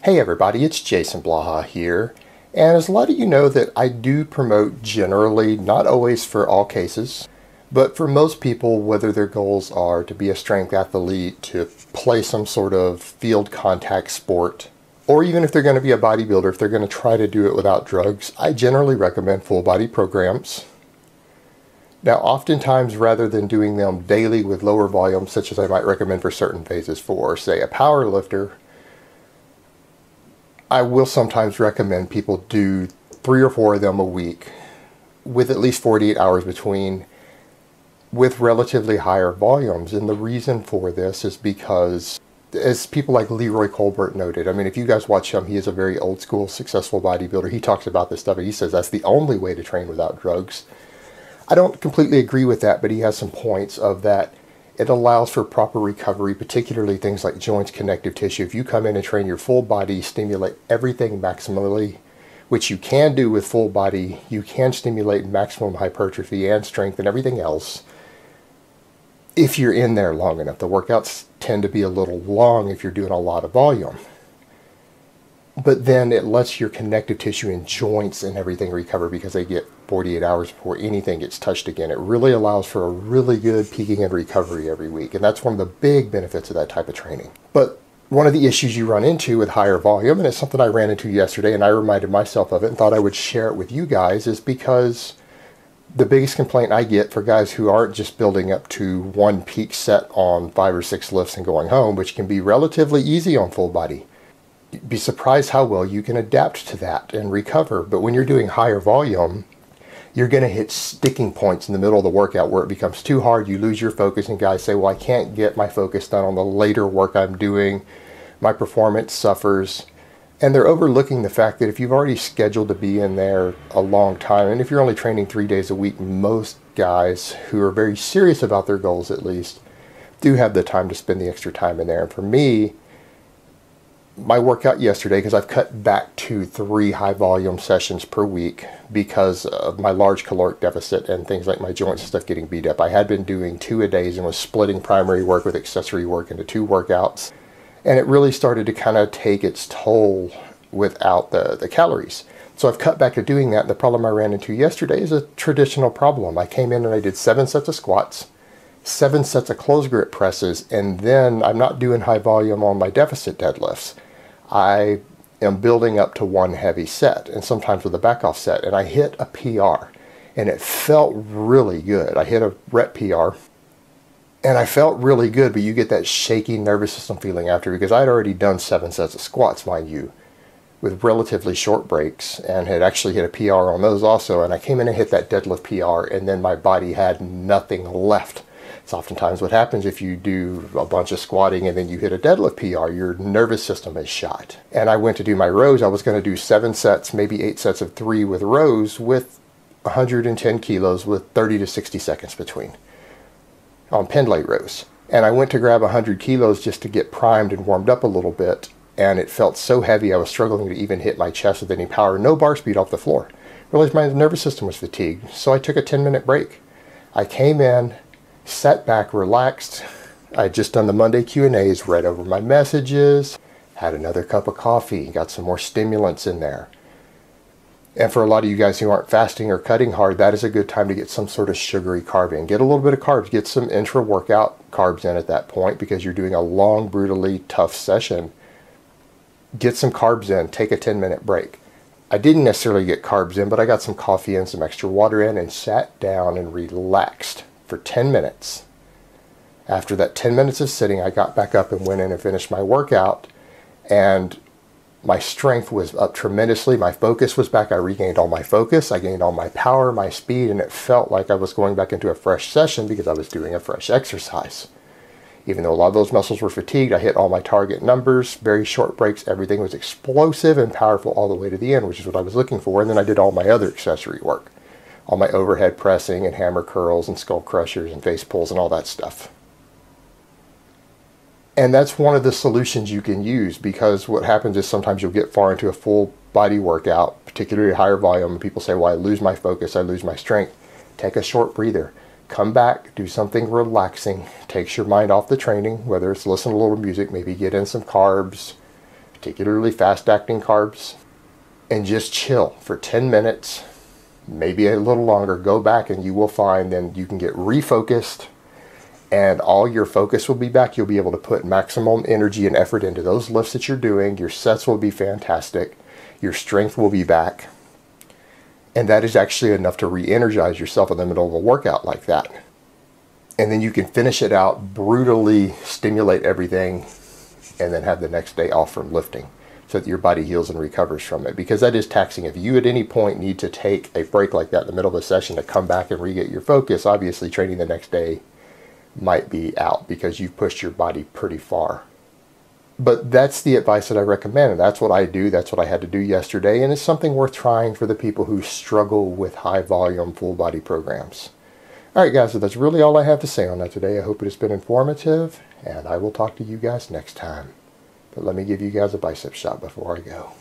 Hey everybody, it's Jason Blaha here, and as a lot of you know that I do promote generally, not always for all cases, but for most people, whether their goals are to be a strength athlete, to play some sort of field contact sport, or even if they're going to be a bodybuilder, if they're going to try to do it without drugs, I generally recommend full body programs. Now, oftentimes, rather than doing them daily with lower volumes, such as I might recommend for certain phases for, say, a power lifter, I will sometimes recommend people do 3 or 4 of them a week with at least 48 hours between, with relatively higher volumes. And the reason for this is because, as people like Leroy Kolbert noted, I mean, if you guys watch him, he is a very old school, successful bodybuilder. He talks about this stuff and he says that's the only way to train without drugs. I don't completely agree with that, but he has some points of that. It allows for proper recovery, particularly things like joints, connective tissue. If you come in and train your full body, stimulate everything maximally, which you can do with full body, you can stimulate maximum hypertrophy and strength and everything else if you're in there long enough. The workouts tend to be a little long if you're doing a lot of volume. But then it lets your connective tissue and joints and everything recover because they get 48 hours before anything gets touched again. It really allows for a really good peaking and recovery every week. And that's one of the big benefits of that type of training. But one of the issues you run into with higher volume, and it's something I ran into yesterday and I reminded myself of it and thought I would share it with you guys, is because the biggest complaint I get for guys who aren't just building up to one peak set on 5 or 6 lifts and going home, which can be relatively easy on full body. You'd be surprised how well you can adapt to that and recover. But when you're doing higher volume, you're going to hit sticking points in the middle of the workout where it becomes too hard. You lose your focus and guys say, well, I can't get my focus done on the later work I'm doing. My performance suffers. And they're overlooking the fact that if you've already scheduled to be in there a long time, and if you're only training 3 days a week, most guys who are very serious about their goals at least do have the time to spend the extra time in there. And for me, my workout yesterday, because I've cut back to 3 high volume sessions per week because of my large caloric deficit and things like my joints and stuff getting beat up. I had been doing 2 a days and was splitting primary work with accessory work into 2 workouts. And it really started to kind of take its toll without the calories. So I've cut back to doing that. And the problem I ran into yesterday is a traditional problem. I came in and I did 7 sets of squats, 7 sets of close grip presses, and then I'm not doing high volume on my deficit deadlifts. I am building up to 1 heavy set and sometimes with a back off set, and I hit a PR and it felt really good. I hit a rep PR and I felt really good, but you get that shaky nervous system feeling after, because I'd already done 7 sets of squats, mind you, with relatively short breaks, and had actually hit a PR on those also. And I came in and hit that deadlift PR and then my body had nothing left. It's oftentimes what happens if you do a bunch of squatting and then you hit a deadlift PR, your nervous system is shot. And I went to do my rows. I was going to do 7 sets, maybe 8 sets of 3 with rows with 110 kilos with 30 to 60 seconds between on pendlay rows. And I went to grab 100 kilos just to get primed and warmed up a little bit. And it felt so heavy I was struggling to even hit my chest with any power. No bar speed off the floor. Realized my nervous system was fatigued. So I took a 10-minute break. I came in, sat back, relaxed. I had just done the Monday Q&As, read over my messages, had another cup of coffee, got some more stimulants in there. And for a lot of you guys who aren't fasting or cutting hard, that is a good time to get some sort of sugary carb in. Get a little bit of carbs, get some intra-workout carbs in at that point because you're doing a long, brutally tough session. Get some carbs in, take a 10-minute break. I didn't necessarily get carbs in, but I got some coffee in, some extra water in, and sat down and relaxed for 10 minutes. After that 10 minutes of sitting, I got back up and went in and finished my workout, and my strength was up tremendously. My focus was back. I regained all my focus. I gained all my power, my speed, and it felt like I was going back into a fresh session because I was doing a fresh exercise. Even though a lot of those muscles were fatigued, I hit all my target numbers, very short breaks. Everything was explosive and powerful all the way to the end, which is what I was looking for. And then I did all my other accessory work. All my overhead pressing and hammer curls and skull crushers and face pulls and all that stuff. And that's one of the solutions you can use, because what happens is sometimes you'll get far into a full body workout, particularly at higher volume, and people say, well, I lose my focus, I lose my strength. Take a short breather. Come back, do something relaxing, takes your mind off the training, whether it's listen to a little music, maybe get in some carbs, particularly fast-acting carbs, and just chill for 10 minutes, maybe a little longer. Go back and you will find then you can get refocused and all your focus will be back. You'll be able to put maximum energy and effort into those lifts that you're doing. Your sets will be fantastic. Your strength will be back. And that is actually enough to re-energize yourself in the middle of a workout like that. And then you can finish it out, brutally stimulate everything, and then have the next day off from lifting so that your body heals and recovers from it. Because that is taxing. If you at any point need to take a break like that in the middle of a session to come back and re-get your focus, obviously training the next day might be out because you've pushed your body pretty far. But that's the advice that I recommend, and that's what I do. That's what I had to do yesterday, and it's something worth trying for the people who struggle with high volume full body programs. Alright guys, so that's really all I have to say on that today. I hope it has been informative, and I will talk to you guys next time. But let me give you guys a bicep shot before I go.